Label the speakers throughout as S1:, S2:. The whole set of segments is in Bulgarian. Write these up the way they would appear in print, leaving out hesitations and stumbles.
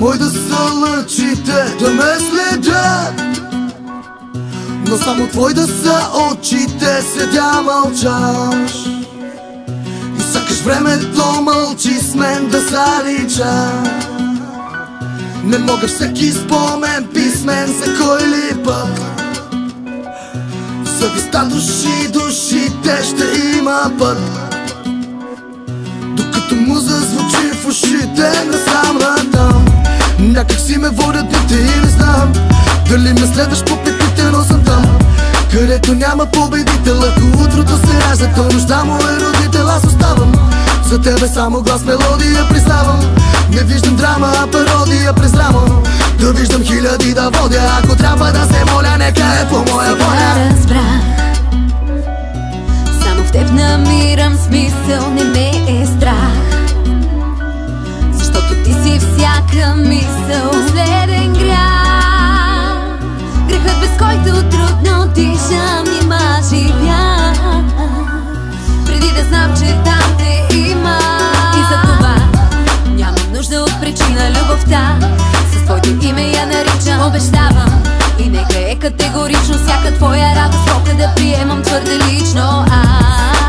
S1: Мой да са лъчите, да ме следят, но само твой да са очите. Седя мълчаш и сякаш времето мълчи с мен да залича. Не мога всеки спомен писмен за кой ли път. Съвестта душите ще има път, докато му зазвучи в ушите насам натам. Някак си ме водят дните и не знам дали ме следваш по петите, но съм там, където няма победител. Ако утрото се ражда, то нощта му е родител. Аз оставам за тебе само глас, мелодия, признавам. Не виждам драма, а пародия през рамо. Да виждам хиляди да водя, ако трябва да се моля, нека е по моя воля.
S2: Разбрах, само в теб намирам смисъл, не ме е страх, защото ти си всяка мисъл. Последен грях, грехът без който трудно дишам, нима живя, преди да знам, че там те има. И за това нямам нужда от причина, любовта с твоето име я наричам. Обещавам и нека е категорично всяка твоя радост мога да приемам твърде лично.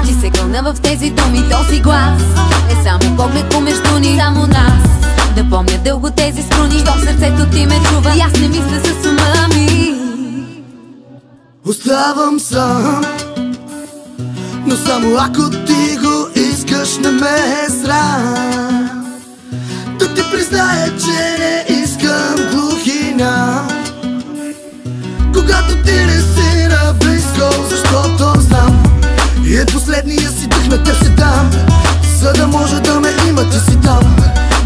S2: Ти се гълна в тези думи, този глас е само поглед помежду ни, само нас. Да помня дълго тези струни, щом сърцето ти ме чува и аз не мисля с ума ми.
S1: Оставам сам, но само ако ти го искаш, не ме е срам да ти призная, че не искам глухина, когато ти не си наблизко, защото знам и е последния си дъх на теб ще дам, за да може да ме има, ти си там.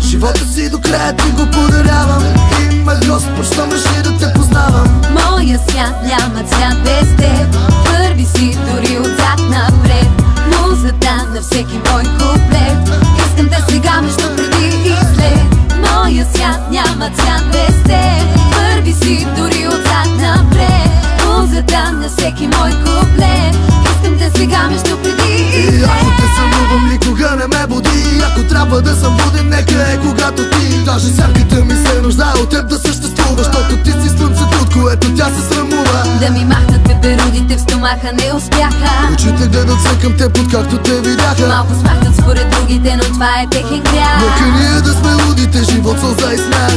S1: Живота си до края ти го подарявам. Има Господ, щом реши да те познавам.
S2: Моя свят няма цвят без теб, първи си дори отзад напред. Музата на всеки мой куплет, искам те сега между преди и след. Моя свят няма цвят без теб, първи си дори отзад напред. Музата на всеки мой куплет, искам те сега между преди и след.
S1: И ако те сънувам, никога не ме буди. Ако трябва да съм буден, нека е когато ти. Даже сянката ми се нуждае от теб да съществува, защото ти си слънцето, от което тя се срамува.
S2: Да ми махнат пеперудите в стомаха не успяха.
S1: Очите гледат се към теб, откакто те видяха.
S2: Малко смахнат според другите, но това е техен грях.
S1: Нека ние да сме лудите, живот, сълза и смях.